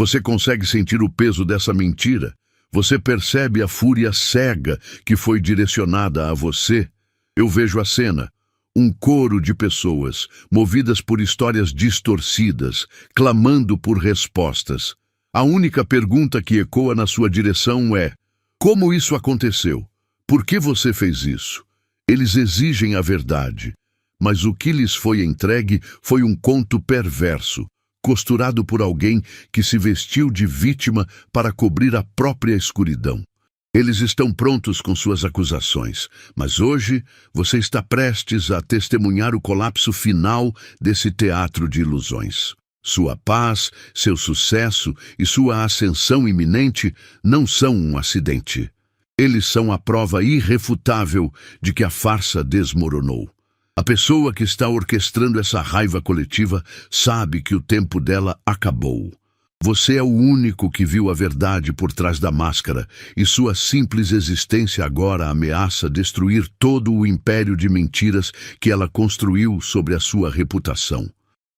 Você consegue sentir o peso dessa mentira? Você percebe a fúria cega que foi direcionada a você? Eu vejo a cena. Um coro de pessoas, movidas por histórias distorcidas, clamando por respostas. A única pergunta que ecoa na sua direção é: como isso aconteceu? Por que você fez isso? Eles exigem a verdade, mas o que lhes foi entregue foi um conto perverso, costurado por alguém que se vestiu de vítima para cobrir a própria escuridão. Eles estão prontos com suas acusações, mas hoje você está prestes a testemunhar o colapso final desse teatro de ilusões. Sua paz, seu sucesso e sua ascensão iminente não são um acidente. Eles são a prova irrefutável de que a farsa desmoronou. A pessoa que está orquestrando essa raiva coletiva sabe que o tempo dela acabou. Você é o único que viu a verdade por trás da máscara, e sua simples existência agora ameaça destruir todo o império de mentiras que ela construiu sobre a sua reputação.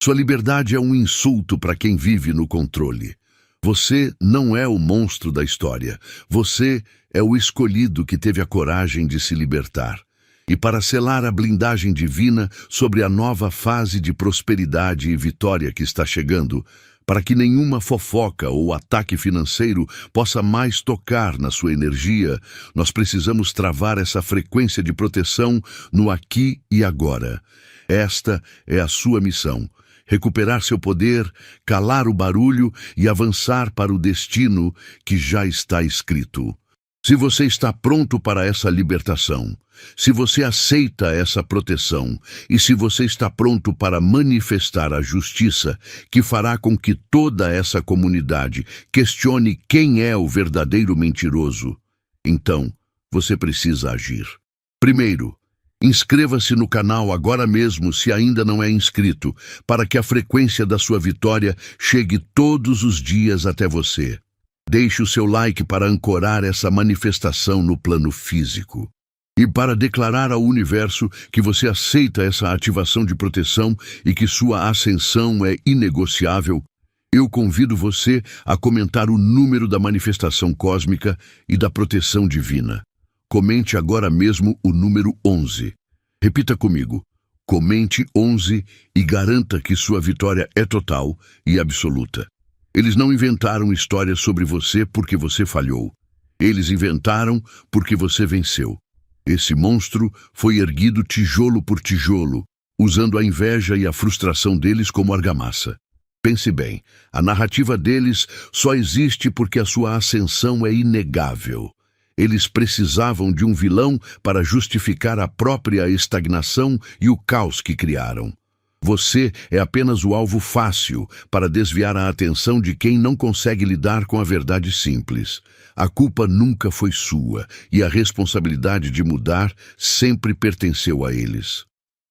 Sua liberdade é um insulto para quem vive no controle. Você não é o monstro da história. Você é o escolhido que teve a coragem de se libertar. E para selar a blindagem divina sobre a nova fase de prosperidade e vitória que está chegando, para que nenhuma fofoca ou ataque financeiro possa mais tocar na sua energia, nós precisamos travar essa frequência de proteção no aqui e agora. Esta é a sua missão: recuperar seu poder, calar o barulho e avançar para o destino que já está escrito. Se você está pronto para essa libertação, se você aceita essa proteção e se você está pronto para manifestar a justiça que fará com que toda essa comunidade questione quem é o verdadeiro mentiroso, então você precisa agir. Primeiro, inscreva-se no canal agora mesmo se ainda não é inscrito, para que a frequência da sua vitória chegue todos os dias até você. Deixe o seu like para ancorar essa manifestação no plano físico. E para declarar ao universo que você aceita essa ativação de proteção e que sua ascensão é inegociável, eu convido você a comentar o número da manifestação cósmica e da proteção divina. Comente agora mesmo o número 11. Repita comigo. Comente 11 e garanta que sua vitória é total e absoluta. Eles não inventaram histórias sobre você porque você falhou. Eles inventaram porque você venceu. Esse monstro foi erguido tijolo por tijolo, usando a inveja e a frustração deles como argamassa. Pense bem, a narrativa deles só existe porque a sua ascensão é inegável. Eles precisavam de um vilão para justificar a própria estagnação e o caos que criaram. Você é apenas o alvo fácil para desviar a atenção de quem não consegue lidar com a verdade simples. A culpa nunca foi sua e a responsabilidade de mudar sempre pertenceu a eles.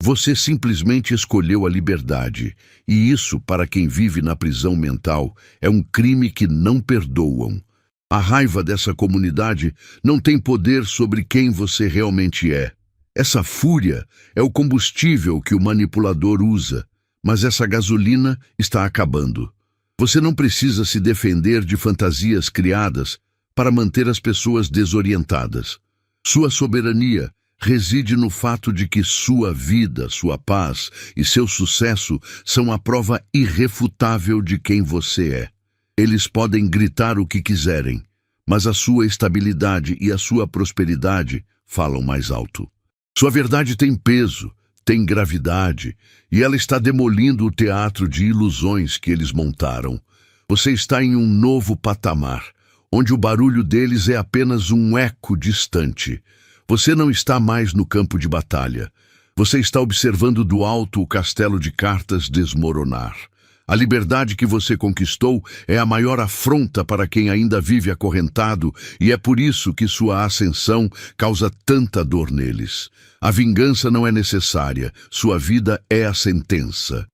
Você simplesmente escolheu a liberdade, e isso, para quem vive na prisão mental, é um crime que não perdoam. A raiva dessa comunidade não tem poder sobre quem você realmente é. Essa fúria é o combustível que o manipulador usa, mas essa gasolina está acabando. Você não precisa se defender de fantasias criadas para manter as pessoas desorientadas. Sua soberania reside no fato de que sua vida, sua paz e seu sucesso são a prova irrefutável de quem você é. Eles podem gritar o que quiserem, mas a sua estabilidade e a sua prosperidade falam mais alto. Sua verdade tem peso, tem gravidade, e ela está demolindo o teatro de ilusões que eles montaram. Você está em um novo patamar, onde o barulho deles é apenas um eco distante. Você não está mais no campo de batalha. Você está observando do alto o castelo de cartas desmoronar. A liberdade que você conquistou é a maior afronta para quem ainda vive acorrentado, e é por isso que sua ascensão causa tanta dor neles. A vingança não é necessária, sua vida é a sentença.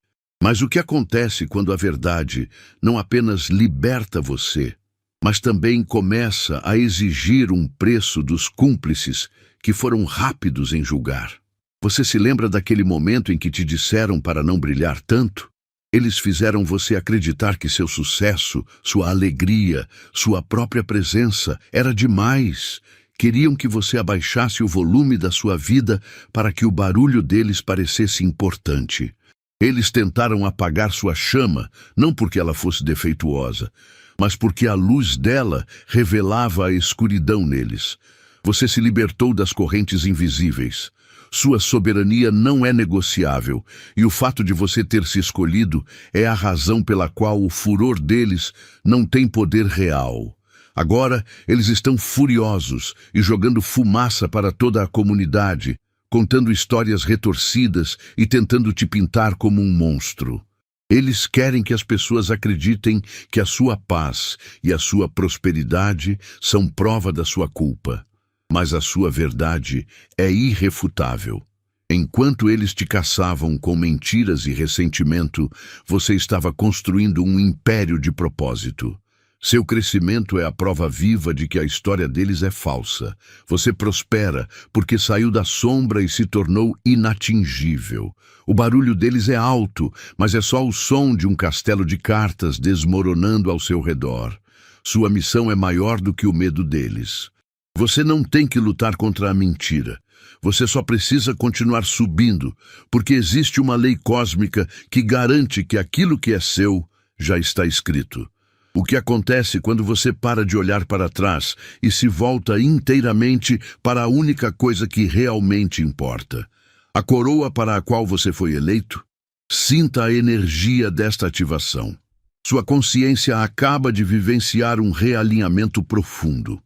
Mas o que acontece quando a verdade não apenas liberta você, mas também começa a exigir um preço dos cúmplices que foram rápidos em julgar? Você se lembra daquele momento em que te disseram para não brilhar tanto? Eles fizeram você acreditar que seu sucesso, sua alegria, sua própria presença era demais. Queriam que você abaixasse o volume da sua vida para que o barulho deles parecesse importante. Eles tentaram apagar sua chama, não porque ela fosse defeituosa, mas porque a luz dela revelava a escuridão neles. Você se libertou das correntes invisíveis. Sua soberania não é negociável, e o fato de você ter se escolhido é a razão pela qual o furor deles não tem poder real. Agora, eles estão furiosos e jogando fumaça para toda a comunidade, contando histórias retorcidas e tentando te pintar como um monstro. Eles querem que as pessoas acreditem que a sua paz e a sua prosperidade são prova da sua culpa. Mas a sua verdade é irrefutável. Enquanto eles te caçavam com mentiras e ressentimento, você estava construindo um império de propósito. Seu crescimento é a prova viva de que a história deles é falsa. Você prospera porque saiu da sombra e se tornou inatingível. O barulho deles é alto, mas é só o som de um castelo de cartas desmoronando ao seu redor. Sua missão é maior do que o medo deles. Você não tem que lutar contra a mentira. Você só precisa continuar subindo, porque existe uma lei cósmica que garante que aquilo que é seu já está escrito. O que acontece quando você para de olhar para trás e se volta inteiramente para a única coisa que realmente importa? A coroa para a qual você foi eleito? Sinta a energia desta ativação. Sua consciência acaba de vivenciar um realinhamento profundo.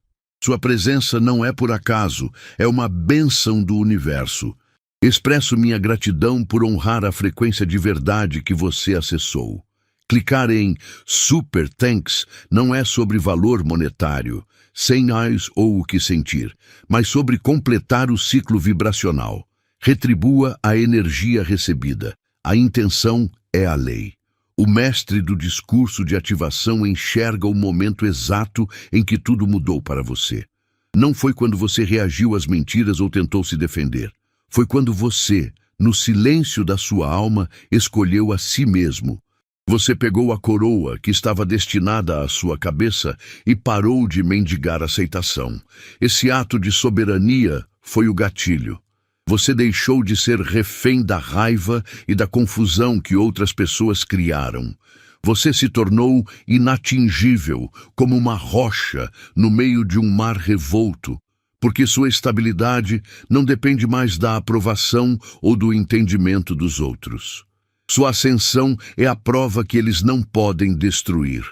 Sua presença não é por acaso, é uma bênção do universo. Expresso minha gratidão por honrar a frequência de verdade que você acessou. Clicar em Super Thanks não é sobre valor monetário, R$100 ou o que sentir, mas sobre completar o ciclo vibracional. Retribua a energia recebida. A intenção é a lei. O mestre do discurso de ativação enxerga o momento exato em que tudo mudou para você. Não foi quando você reagiu às mentiras ou tentou se defender. Foi quando você, no silêncio da sua alma, escolheu a si mesmo. Você pegou a coroa que estava destinada à sua cabeça e parou de mendigar aceitação. Esse ato de soberania foi o gatilho. Você deixou de ser refém da raiva e da confusão que outras pessoas criaram. Você se tornou inatingível, como uma rocha no meio de um mar revolto, porque sua estabilidade não depende mais da aprovação ou do entendimento dos outros. Sua ascensão é a prova que eles não podem destruir.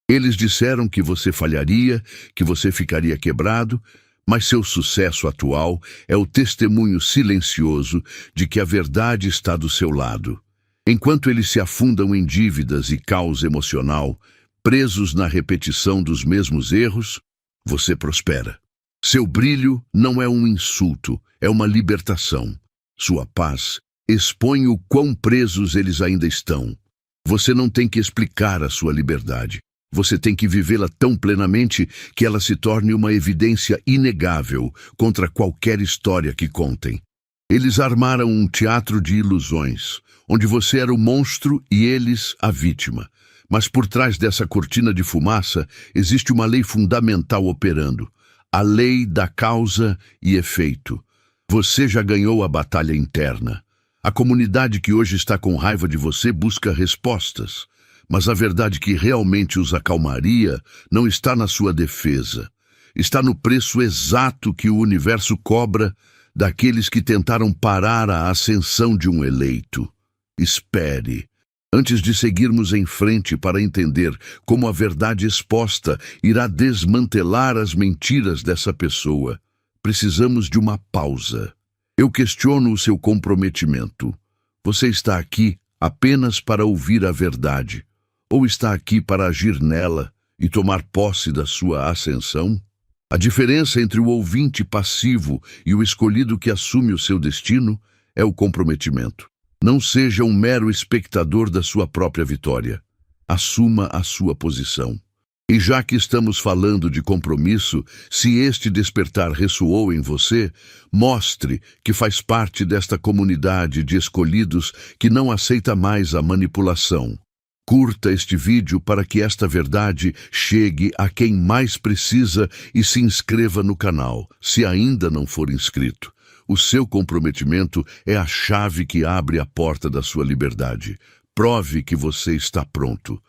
Eles disseram que você falharia, que você ficaria quebrado, mas seu sucesso atual é o testemunho silencioso de que a verdade está do seu lado. Enquanto eles se afundam em dívidas e caos emocional, presos na repetição dos mesmos erros, você prospera. Seu brilho não é um insulto, é uma libertação. Sua paz expõe o quão presos eles ainda estão. Você não tem que explicar a sua liberdade. Você tem que vivê-la tão plenamente que ela se torne uma evidência inegável contra qualquer história que contem. Eles armaram um teatro de ilusões, onde você era o monstro e eles a vítima. Mas por trás dessa cortina de fumaça existe uma lei fundamental operando, a lei da causa e efeito. Você já ganhou a batalha interna. A comunidade que hoje está com raiva de você busca respostas. Mas a verdade que realmente os acalmaria não está na sua defesa. Está no preço exato que o universo cobra daqueles que tentaram parar a ascensão de um eleito. Espere. Antes de seguirmos em frente para entender como a verdade exposta irá desmantelar as mentiras dessa pessoa, precisamos de uma pausa. Eu questiono o seu comprometimento. Você está aqui apenas para ouvir a verdade? Ou está aqui para agir nela e tomar posse da sua ascensão? A diferença entre o ouvinte passivo e o escolhido que assume o seu destino é o comprometimento. Não seja um mero espectador da sua própria vitória. Assuma a sua posição. E já que estamos falando de compromisso, se este despertar ressoou em você, mostre que faz parte desta comunidade de escolhidos que não aceita mais a manipulação. Curta este vídeo para que esta verdade chegue a quem mais precisa e se inscreva no canal, se ainda não for inscrito. O seu comprometimento é a chave que abre a porta da sua liberdade. Prove que você está pronto.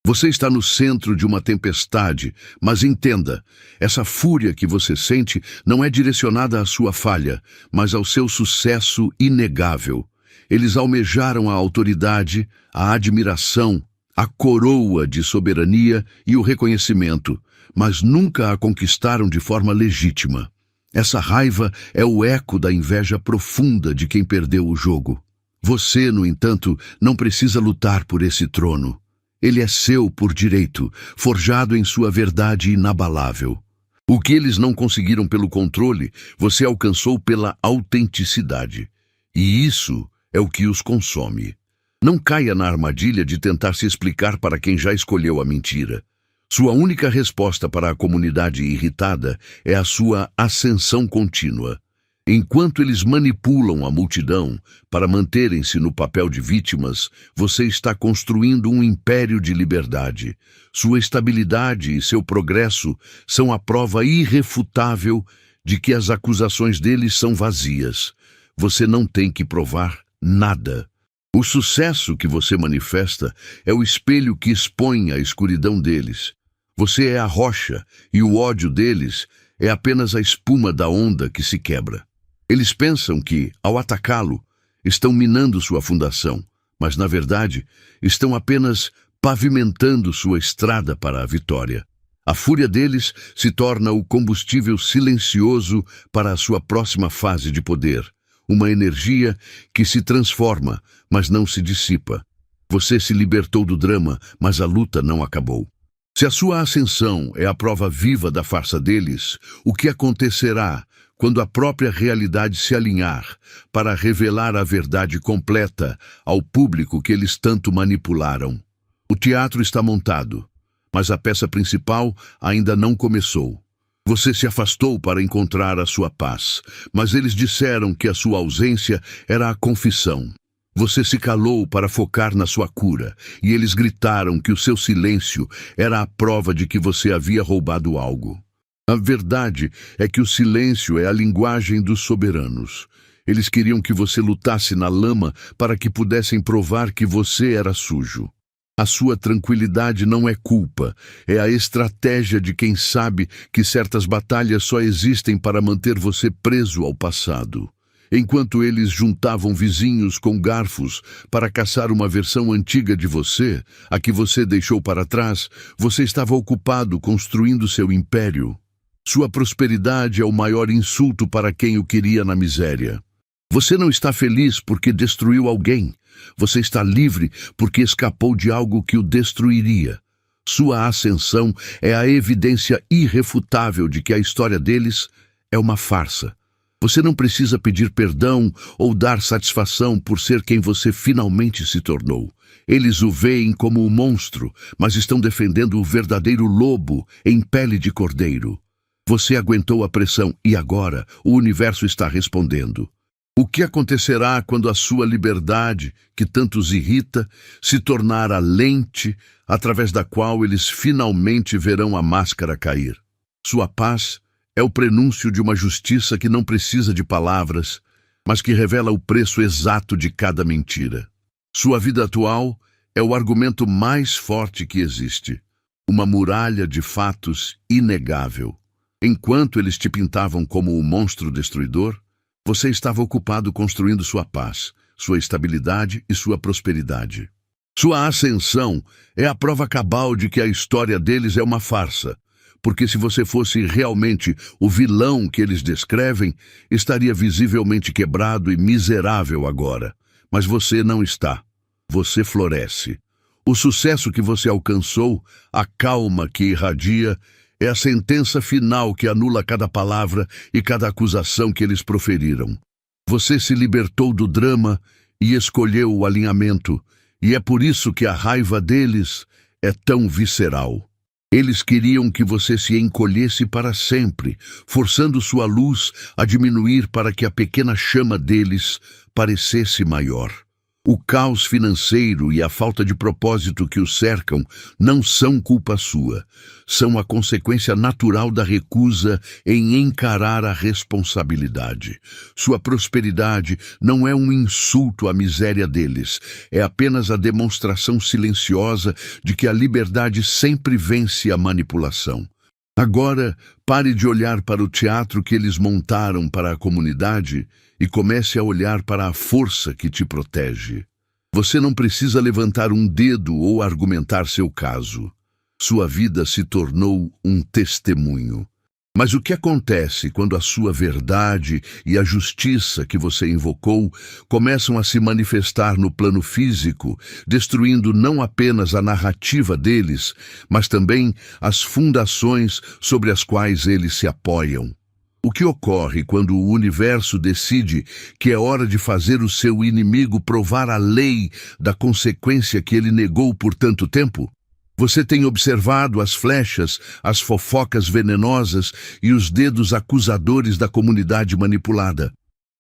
Você está no centro de uma tempestade, mas entenda, essa fúria que você sente não é direcionada à sua falha, mas ao seu sucesso inegável. Eles almejaram a autoridade, a admiração, a coroa de soberania e o reconhecimento, mas nunca a conquistaram de forma legítima. Essa raiva é o eco da inveja profunda de quem perdeu o jogo. Você, no entanto, não precisa lutar por esse trono. Ele é seu por direito, forjado em sua verdade inabalável. O que eles não conseguiram pelo controle, você alcançou pela autenticidade. E isso é o que os consome. Não caia na armadilha de tentar se explicar para quem já escolheu a mentira. Sua única resposta para a comunidade irritada é a sua ascensão contínua. Enquanto eles manipulam a multidão para manterem-se no papel de vítimas, você está construindo um império de liberdade. Sua estabilidade e seu progresso são a prova irrefutável de que as acusações deles são vazias. Você não tem que provar nada. O sucesso que você manifesta é o espelho que expõe a escuridão deles. Você é a rocha e o ódio deles é apenas a espuma da onda que se quebra. Eles pensam que, ao atacá-lo, estão minando sua fundação, mas, na verdade, estão apenas pavimentando sua estrada para a vitória. A fúria deles se torna o combustível silencioso para a sua próxima fase de poder, uma energia que se transforma, mas não se dissipa. Você se libertou do drama, mas a luta não acabou. Se a sua ascensão é a prova viva da farsa deles, o que acontecerá quando a própria realidade se alinhar para revelar a verdade completa ao público que eles tanto manipularam? O teatro está montado, mas a peça principal ainda não começou. Você se afastou para encontrar a sua paz, mas eles disseram que a sua ausência era a confissão. Você se calou para focar na sua cura, e eles gritaram que o seu silêncio era a prova de que você havia roubado algo. A verdade é que o silêncio é a linguagem dos soberanos. Eles queriam que você lutasse na lama para que pudessem provar que você era sujo. A sua tranquilidade não é culpa, é a estratégia de quem sabe que certas batalhas só existem para manter você preso ao passado. Enquanto eles juntavam vizinhos com garfos para caçar uma versão antiga de você, a que você deixou para trás, você estava ocupado construindo seu império. Sua prosperidade é o maior insulto para quem o queria na miséria. Você não está feliz porque destruiu alguém. Você está livre porque escapou de algo que o destruiria. Sua ascensão é a evidência irrefutável de que a história deles é uma farsa. Você não precisa pedir perdão ou dar satisfação por ser quem você finalmente se tornou. Eles o veem como um monstro, mas estão defendendo o verdadeiro lobo em pele de cordeiro. Você aguentou a pressão e agora o universo está respondendo. O que acontecerá quando a sua liberdade, que tanto os irrita, se tornar a lente através da qual eles finalmente verão a máscara cair? Sua paz é o prenúncio de uma justiça que não precisa de palavras, mas que revela o preço exato de cada mentira. Sua vida atual é o argumento mais forte que existe, uma muralha de fatos inegável. Enquanto eles te pintavam como o monstro destruidor, você estava ocupado construindo sua paz, sua estabilidade e sua prosperidade. Sua ascensão é a prova cabal de que a história deles é uma farsa, porque se você fosse realmente o vilão que eles descrevem, estaria visivelmente quebrado e miserável agora. Mas você não está. Você floresce. O sucesso que você alcançou, a calma que irradia, é a sentença final que anula cada palavra e cada acusação que eles proferiram. Você se libertou do drama e escolheu o alinhamento, e é por isso que a raiva deles é tão visceral. Eles queriam que você se encolhesse para sempre, forçando sua luz a diminuir para que a pequena chama deles parecesse maior. O caos financeiro e a falta de propósito que os cercam não são culpa sua. São a consequência natural da recusa em encarar a responsabilidade. Sua prosperidade não é um insulto à miséria deles, é apenas a demonstração silenciosa de que a liberdade sempre vence a manipulação. Agora, pare de olhar para o teatro que eles montaram para a comunidade e comece a olhar para a força que te protege. Você não precisa levantar um dedo ou argumentar seu caso. Sua vida se tornou um testemunho. Mas o que acontece quando a sua verdade e a justiça que você invocou começam a se manifestar no plano físico, destruindo não apenas a narrativa deles, mas também as fundações sobre as quais eles se apoiam? O que ocorre quando o universo decide que é hora de fazer o seu inimigo provar a lei da consequência que ele negou por tanto tempo? Você tem observado as flechas, as fofocas venenosas e os dedos acusadores da comunidade manipulada.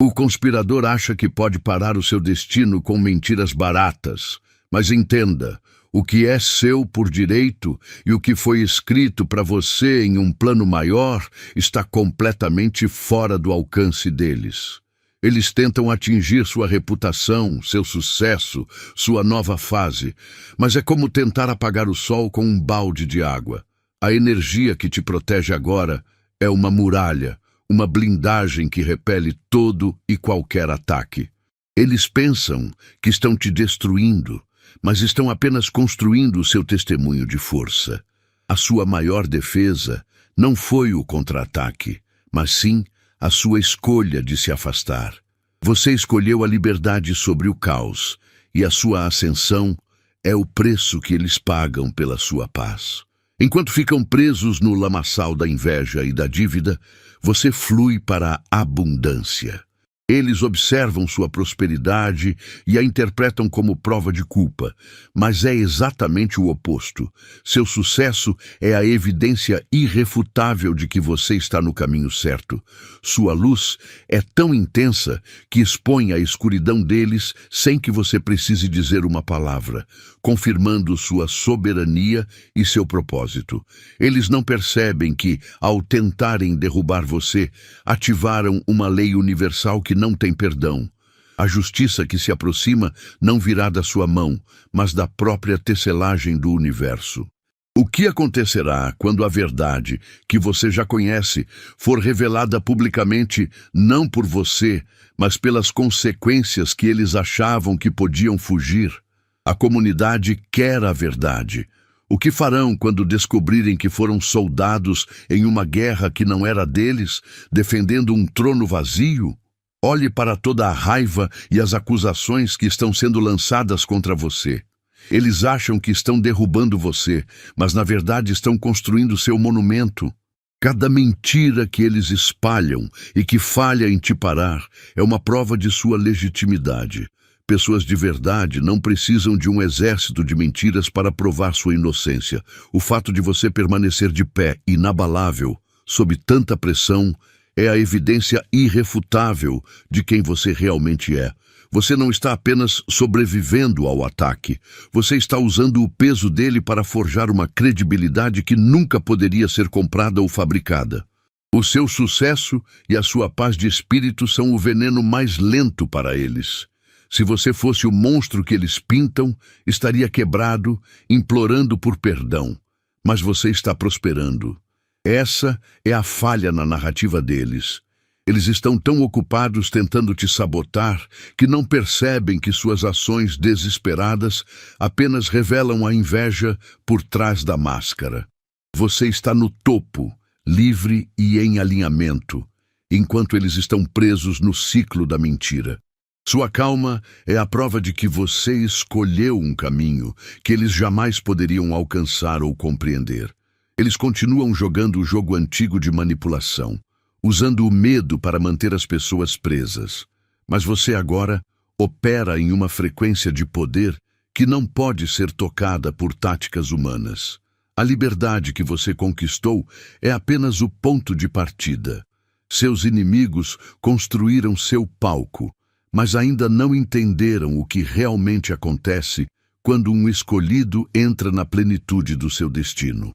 O conspirador acha que pode parar o seu destino com mentiras baratas. Mas entenda, o que é seu por direito e o que foi escrito para você em um plano maior está completamente fora do alcance deles. Eles tentam atingir sua reputação, seu sucesso, sua nova fase, mas é como tentar apagar o sol com um balde de água. A energia que te protege agora é uma muralha, uma blindagem que repele todo e qualquer ataque. Eles pensam que estão te destruindo, mas estão apenas construindo o seu testemunho de força. A sua maior defesa não foi o contra-ataque, mas sim a sua escolha de se afastar. Você escolheu a liberdade sobre o caos, e a sua ascensão é o preço que eles pagam pela sua paz. Enquanto ficam presos no lamaçal da inveja e da dívida, você flui para a abundância. Eles observam sua prosperidade e a interpretam como prova de culpa, mas é exatamente o oposto. Seu sucesso é a evidência irrefutável de que você está no caminho certo. Sua luz é tão intensa que expõe a escuridão deles sem que você precise dizer uma palavra, confirmando sua soberania e seu propósito. Eles não percebem que, ao tentarem derrubar você, ativaram uma lei universal que não tem perdão. A justiça que se aproxima não virá da sua mão, mas da própria tecelagem do universo. O que acontecerá quando a verdade, que você já conhece, for revelada publicamente não por você, mas pelas consequências que eles achavam que podiam fugir? A comunidade quer a verdade. O que farão quando descobrirem que foram soldados em uma guerra que não era deles, defendendo um trono vazio? Olhe para toda a raiva e as acusações que estão sendo lançadas contra você. Eles acham que estão derrubando você, mas na verdade estão construindo seu monumento. Cada mentira que eles espalham e que falha em te parar é uma prova de sua legitimidade. Pessoas de verdade não precisam de um exército de mentiras para provar sua inocência. O fato de você permanecer de pé, inabalável, sob tanta pressão, é a evidência irrefutável de quem você realmente é. Você não está apenas sobrevivendo ao ataque, você está usando o peso dele para forjar uma credibilidade que nunca poderia ser comprada ou fabricada. O seu sucesso e a sua paz de espírito são o veneno mais lento para eles. Se você fosse o monstro que eles pintam, estaria quebrado, implorando por perdão. Mas você está prosperando. Essa é a falha na narrativa deles. Eles estão tão ocupados tentando te sabotar que não percebem que suas ações desesperadas apenas revelam a inveja por trás da máscara. Você está no topo, livre e em alinhamento, enquanto eles estão presos no ciclo da mentira. Sua calma é a prova de que você escolheu um caminho que eles jamais poderiam alcançar ou compreender. Eles continuam jogando o jogo antigo de manipulação, usando o medo para manter as pessoas presas. Mas você agora opera em uma frequência de poder que não pode ser tocada por táticas humanas. A liberdade que você conquistou é apenas o ponto de partida. Seus inimigos construíram seu palco, mas ainda não entenderam o que realmente acontece quando um escolhido entra na plenitude do seu destino.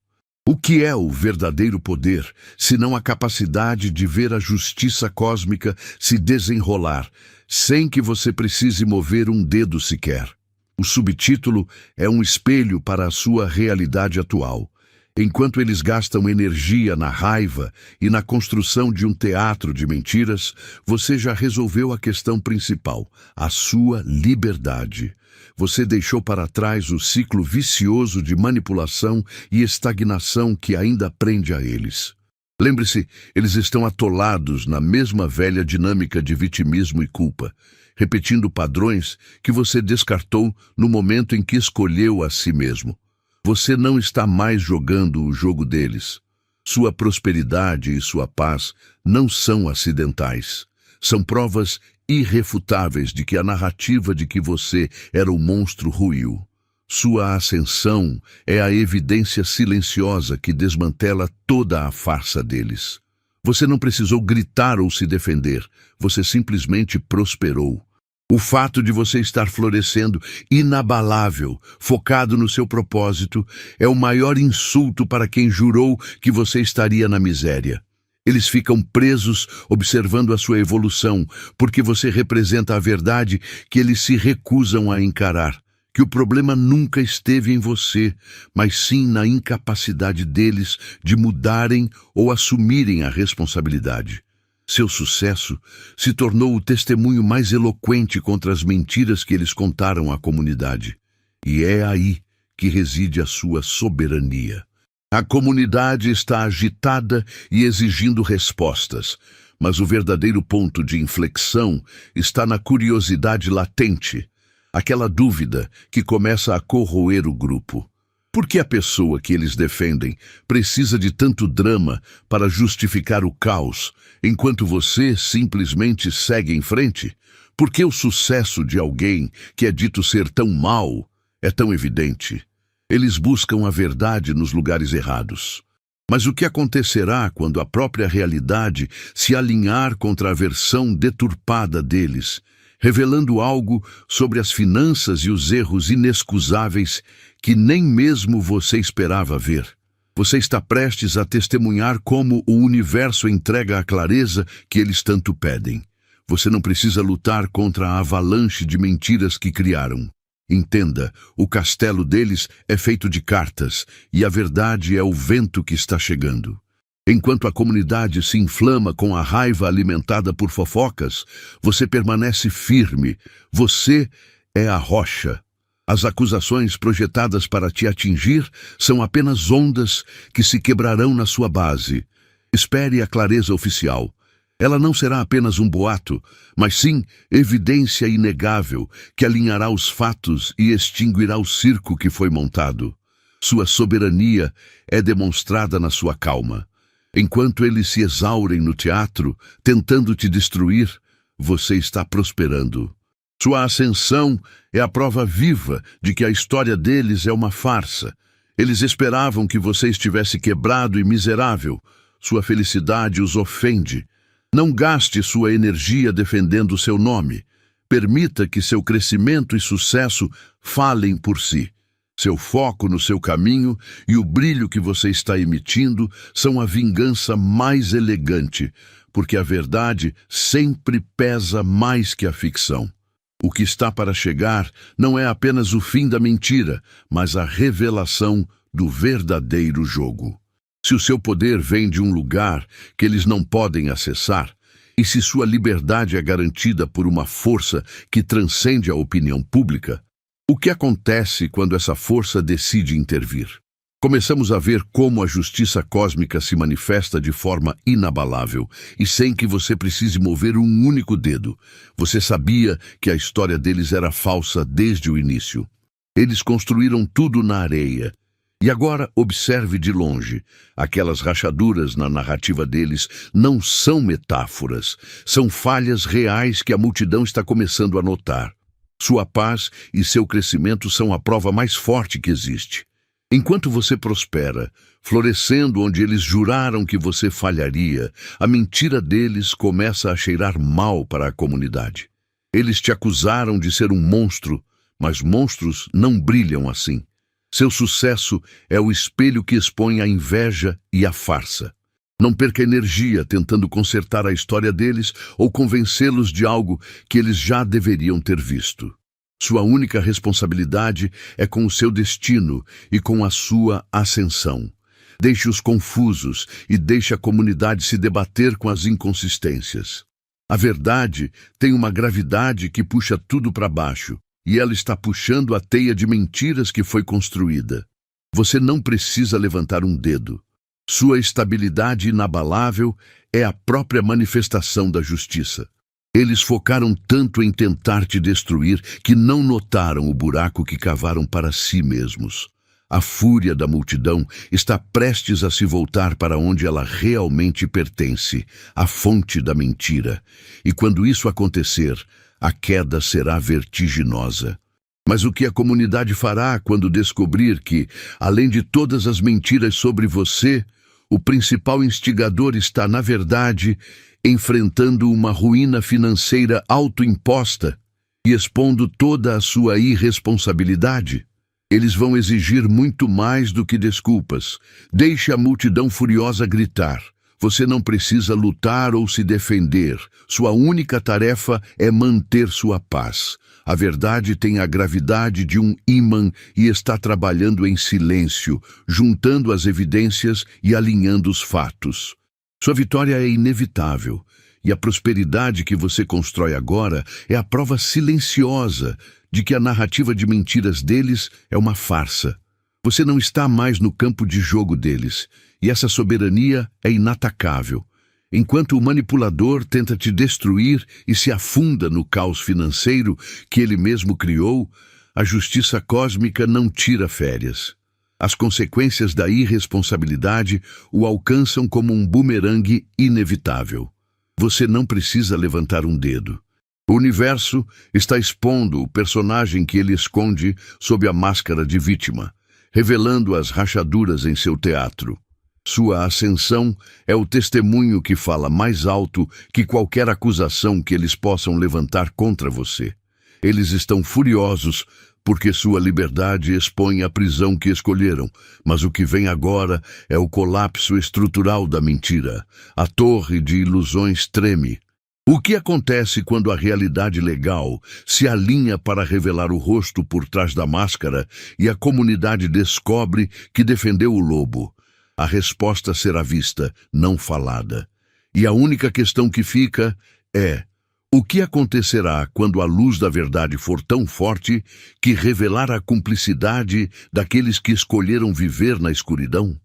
O que é o verdadeiro poder, senão a capacidade de ver a justiça cósmica se desenrolar, sem que você precise mover um dedo sequer? O subtítulo é um espelho para a sua realidade atual. Enquanto eles gastam energia na raiva e na construção de um teatro de mentiras, você já resolveu a questão principal, a sua liberdade. Você deixou para trás o ciclo vicioso de manipulação e estagnação que ainda prende a eles. Lembre-se, eles estão atolados na mesma velha dinâmica de vitimismo e culpa, repetindo padrões que você descartou no momento em que escolheu a si mesmo. Você não está mais jogando o jogo deles. Sua prosperidade e sua paz não são acidentais. São provas irrefutáveis de que a narrativa de que você era o monstro ruiu. Sua ascensão é a evidência silenciosa que desmantela toda a farsa deles. Você não precisou gritar ou se defender, você simplesmente prosperou. O fato de você estar florescendo, inabalável, focado no seu propósito, é o maior insulto para quem jurou que você estaria na miséria. Eles ficam presos observando a sua evolução, porque você representa a verdade que eles se recusam a encarar. Que o problema nunca esteve em você, mas sim na incapacidade deles de mudarem ou assumirem a responsabilidade. Seu sucesso se tornou o testemunho mais eloquente contra as mentiras que eles contaram à comunidade. E é aí que reside a sua soberania. A comunidade está agitada e exigindo respostas, mas o verdadeiro ponto de inflexão está na curiosidade latente, aquela dúvida que começa a corroer o grupo. Por que a pessoa que eles defendem precisa de tanto drama para justificar o caos, enquanto você simplesmente segue em frente? Por que o sucesso de alguém que é dito ser tão mau é tão evidente? Eles buscam a verdade nos lugares errados. Mas o que acontecerá quando a própria realidade se alinhar contra a versão deturpada deles, revelando algo sobre as finanças e os erros inexcusáveis que nem mesmo você esperava ver? Você está prestes a testemunhar como o universo entrega a clareza que eles tanto pedem. Você não precisa lutar contra a avalanche de mentiras que criaram. Entenda, o castelo deles é feito de cartas e a verdade é o vento que está chegando. Enquanto a comunidade se inflama com a raiva alimentada por fofocas, você permanece firme. Você é a rocha. As acusações projetadas para te atingir são apenas ondas que se quebrarão na sua base. Espere a clareza oficial. Ela não será apenas um boato, mas sim evidência inegável que alinhará os fatos e extinguirá o circo que foi montado. Sua soberania é demonstrada na sua calma. Enquanto eles se exaurem no teatro, tentando te destruir, você está prosperando. Sua ascensão é a prova viva de que a história deles é uma farsa. Eles esperavam que você estivesse quebrado e miserável. Sua felicidade os ofende. Não gaste sua energia defendendo seu nome. Permita que seu crescimento e sucesso falem por si. Seu foco no seu caminho e o brilho que você está emitindo são a vingança mais elegante, porque a verdade sempre pesa mais que a ficção. O que está para chegar não é apenas o fim da mentira, mas a revelação do verdadeiro jogo. Se o seu poder vem de um lugar que eles não podem acessar, e se sua liberdade é garantida por uma força que transcende a opinião pública, o que acontece quando essa força decide intervir? Começamos a ver como a justiça cósmica se manifesta de forma inabalável e sem que você precise mover um único dedo. Você sabia que a história deles era falsa desde o início. Eles construíram tudo na areia. E agora observe de longe. Aquelas rachaduras na narrativa deles não são metáforas, são falhas reais que a multidão está começando a notar. Sua paz e seu crescimento são a prova mais forte que existe. Enquanto você prospera, florescendo onde eles juraram que você falharia, a mentira deles começa a cheirar mal para a comunidade. Eles te acusaram de ser um monstro, mas monstros não brilham assim. Seu sucesso é o espelho que expõe a inveja e a farsa. Não perca energia tentando consertar a história deles ou convencê-los de algo que eles já deveriam ter visto. Sua única responsabilidade é com o seu destino e com a sua ascensão. Deixe-os confusos e deixe a comunidade se debater com as inconsistências. A verdade tem uma gravidade que puxa tudo para baixo, e ela está puxando a teia de mentiras que foi construída. Você não precisa levantar um dedo. Sua estabilidade inabalável é a própria manifestação da justiça. Eles focaram tanto em tentar te destruir que não notaram o buraco que cavaram para si mesmos. A fúria da multidão está prestes a se voltar para onde ela realmente pertence, a fonte da mentira. E quando isso acontecer, a queda será vertiginosa. Mas o que a comunidade fará quando descobrir que, além de todas as mentiras sobre você, o principal instigador está, na verdade, enfrentando uma ruína financeira autoimposta e expondo toda a sua irresponsabilidade? Eles vão exigir muito mais do que desculpas. Deixe a multidão furiosa gritar. Você não precisa lutar ou se defender. Sua única tarefa é manter sua paz. A verdade tem a gravidade de um ímã e está trabalhando em silêncio, juntando as evidências e alinhando os fatos. Sua vitória é inevitável, e a prosperidade que você constrói agora é a prova silenciosa de que a narrativa de mentiras deles é uma farsa. Você não está mais no campo de jogo deles, e essa soberania é inatacável. Enquanto o manipulador tenta te destruir e se afunda no caos financeiro que ele mesmo criou, a justiça cósmica não tira férias. As consequências da irresponsabilidade o alcançam como um bumerangue inevitável. Você não precisa levantar um dedo. O universo está expondo o personagem que ele esconde sob a máscara de vítima, revelando as rachaduras em seu teatro. Sua ascensão é o testemunho que fala mais alto que qualquer acusação que eles possam levantar contra você. Eles estão furiosos porque sua liberdade expõe a prisão que escolheram, mas o que vem agora é o colapso estrutural da mentira. A torre de ilusões treme. O que acontece quando a realidade legal se alinha para revelar o rosto por trás da máscara e a comunidade descobre que defendeu o lobo? A resposta será vista, não falada. E a única questão que fica é: o que acontecerá quando a luz da verdade for tão forte que revelar a cumplicidade daqueles que escolheram viver na escuridão?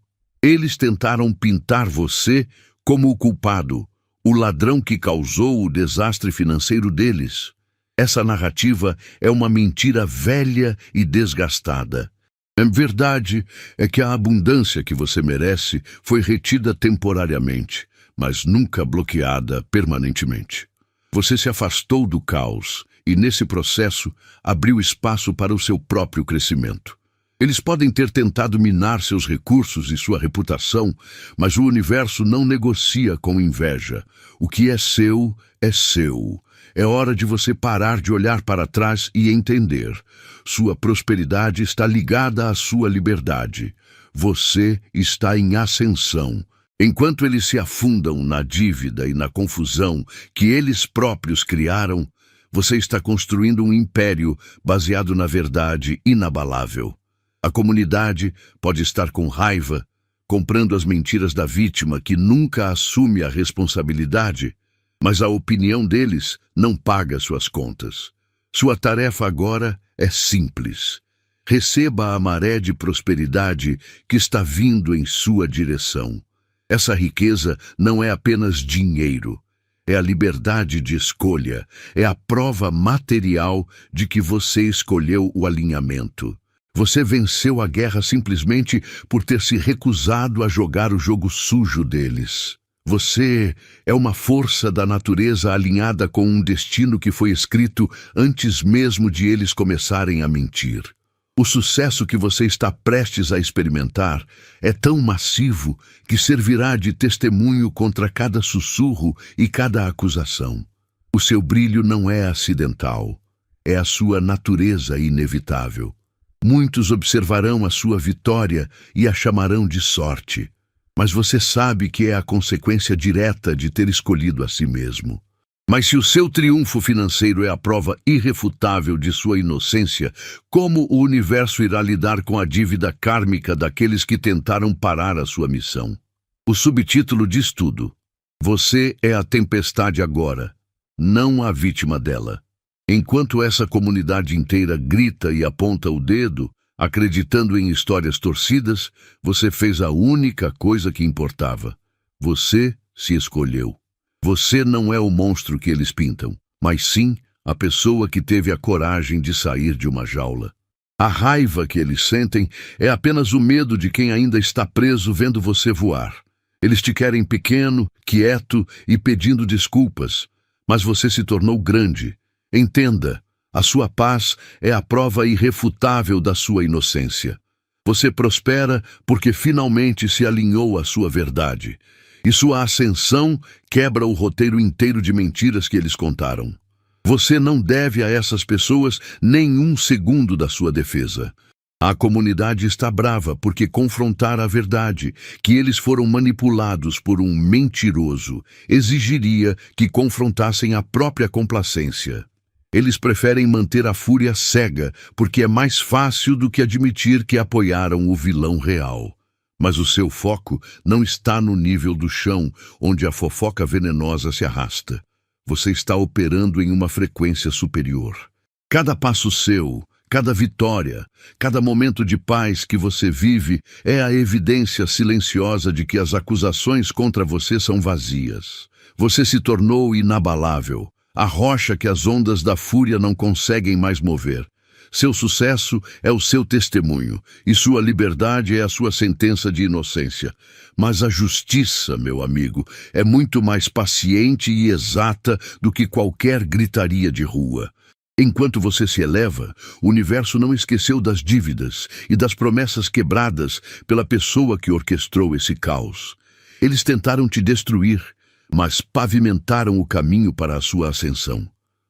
Eles tentaram pintar você como o culpado, o ladrão que causou o desastre financeiro deles. Essa narrativa é uma mentira velha e desgastada. A verdade é que a abundância que você merece foi retida temporariamente, mas nunca bloqueada permanentemente. Você se afastou do caos e, nesse processo, abriu espaço para o seu próprio crescimento. Eles podem ter tentado minar seus recursos e sua reputação, mas o universo não negocia com inveja. O que é seu, é seu. É hora de você parar de olhar para trás e entender. Sua prosperidade está ligada à sua liberdade. Você está em ascensão. Enquanto eles se afundam na dívida e na confusão que eles próprios criaram, você está construindo um império baseado na verdade inabalável. A comunidade pode estar com raiva, comprando as mentiras da vítima que nunca assume a responsabilidade, mas a opinião deles não paga suas contas. Sua tarefa agora é simples. Receba a maré de prosperidade que está vindo em sua direção. Essa riqueza não é apenas dinheiro. É a liberdade de escolha. É a prova material de que você escolheu o alinhamento. Você venceu a guerra simplesmente por ter se recusado a jogar o jogo sujo deles. Você é uma força da natureza alinhada com um destino que foi escrito antes mesmo de eles começarem a mentir. O sucesso que você está prestes a experimentar é tão massivo que servirá de testemunho contra cada sussurro e cada acusação. O seu brilho não é acidental, é a sua natureza inevitável. Muitos observarão a sua vitória e a chamarão de sorte, mas você sabe que é a consequência direta de ter escolhido a si mesmo. Mas se o seu triunfo financeiro é a prova irrefutável de sua inocência, como o universo irá lidar com a dívida kármica daqueles que tentaram parar a sua missão? O subtítulo diz tudo. Você é a tempestade agora, não a vítima dela. Enquanto essa comunidade inteira grita e aponta o dedo, acreditando em histórias torcidas, você fez a única coisa que importava. Você se escolheu. Você não é o monstro que eles pintam, mas sim a pessoa que teve a coragem de sair de uma jaula. A raiva que eles sentem é apenas o medo de quem ainda está preso vendo você voar. Eles te querem pequeno, quieto e pedindo desculpas, mas você se tornou grande. Entenda, a sua paz é a prova irrefutável da sua inocência. Você prospera porque finalmente se alinhou à sua verdade. E sua ascensão quebra o roteiro inteiro de mentiras que eles contaram. Você não deve a essas pessoas nem um segundo da sua defesa. A comunidade está brava porque confrontar a verdade, que eles foram manipulados por um mentiroso, exigiria que confrontassem a própria complacência. Eles preferem manter a fúria cega porque é mais fácil do que admitir que apoiaram o vilão real. Mas o seu foco não está no nível do chão, onde a fofoca venenosa se arrasta. Você está operando em uma frequência superior. Cada passo seu, cada vitória, cada momento de paz que você vive é a evidência silenciosa de que as acusações contra você são vazias. Você se tornou inabalável, a rocha que as ondas da fúria não conseguem mais mover. Seu sucesso é o seu testemunho, e sua liberdade é a sua sentença de inocência. Mas a justiça, meu amigo, é muito mais paciente e exata do que qualquer gritaria de rua. Enquanto você se eleva, o universo não esqueceu das dívidas e das promessas quebradas pela pessoa que orquestrou esse caos. Eles tentaram te destruir, mas pavimentaram o caminho para a sua ascensão.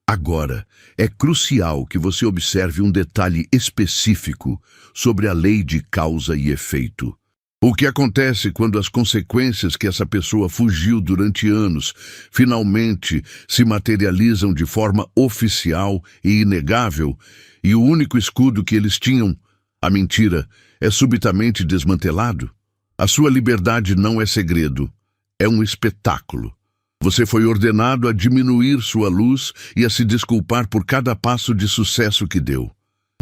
Agora, é crucial que você observe um detalhe específico sobre a lei de causa e efeito. O que acontece quando as consequências que essa pessoa fugiu durante anos finalmente se materializam de forma oficial e inegável, e o único escudo que eles tinham, a mentira, é subitamente desmantelado? A sua liberdade não é segredo, é um espetáculo. Você foi ordenado a diminuir sua luz e a se desculpar por cada passo de sucesso que deu.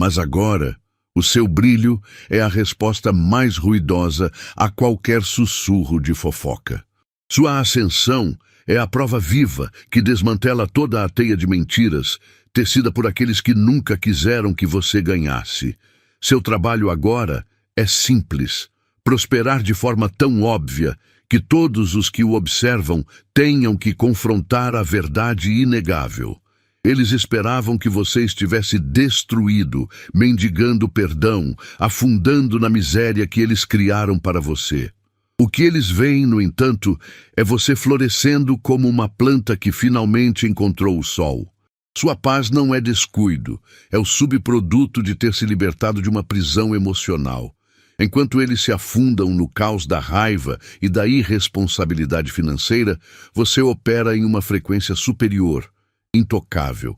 Mas agora, o seu brilho é a resposta mais ruidosa a qualquer sussurro de fofoca. Sua ascensão é a prova viva que desmantela toda a teia de mentiras, tecida por aqueles que nunca quiseram que você ganhasse. Seu trabalho agora é simples: prosperar de forma tão óbvia que todos os que o observam tenham que confrontar a verdade inegável. Eles esperavam que você estivesse destruído, mendigando perdão, afundando na miséria que eles criaram para você. O que eles veem, no entanto, é você florescendo como uma planta que finalmente encontrou o sol. Sua paz não é descuido, é o subproduto de ter se libertado de uma prisão emocional. Enquanto eles se afundam no caos da raiva e da irresponsabilidade financeira, você opera em uma frequência superior, intocável.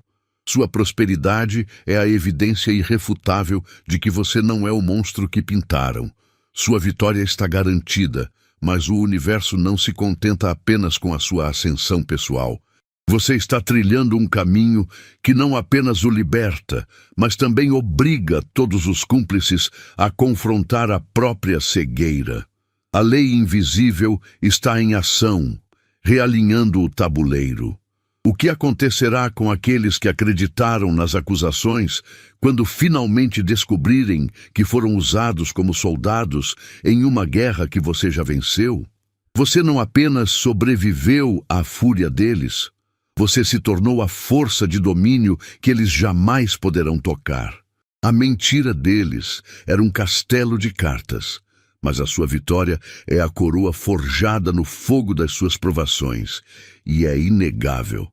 Sua prosperidade é a evidência irrefutável de que você não é o monstro que pintaram. Sua vitória está garantida, mas o universo não se contenta apenas com a sua ascensão pessoal. Você está trilhando um caminho que não apenas o liberta, mas também obriga todos os cúmplices a confrontar a própria cegueira. A lei invisível está em ação, realinhando o tabuleiro. O que acontecerá com aqueles que acreditaram nas acusações quando finalmente descobrirem que foram usados como soldados em uma guerra que você já venceu? Você não apenas sobreviveu à fúria deles, você se tornou a força de domínio que eles jamais poderão tocar. A mentira deles era um castelo de cartas, mas a sua vitória é a coroa forjada no fogo das suas provações, e é inegável.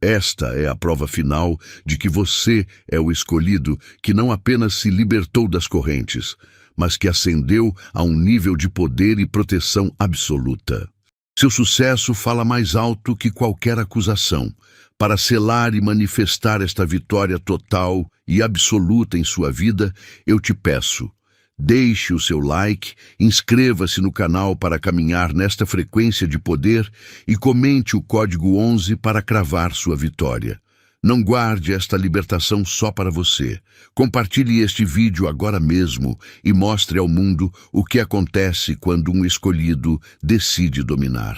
Esta é a prova final de que você é o escolhido que não apenas se libertou das correntes, mas que ascendeu a um nível de poder e proteção absoluta. Seu sucesso fala mais alto que qualquer acusação. Para selar e manifestar esta vitória total e absoluta em sua vida, eu te peço, deixe o seu like, inscreva-se no canal para caminhar nesta frequência de poder e comente o código 11 para cravar sua vitória. Não guarde esta libertação só para você. Compartilhe este vídeo agora mesmo e mostre ao mundo o que acontece quando um escolhido decide dominar.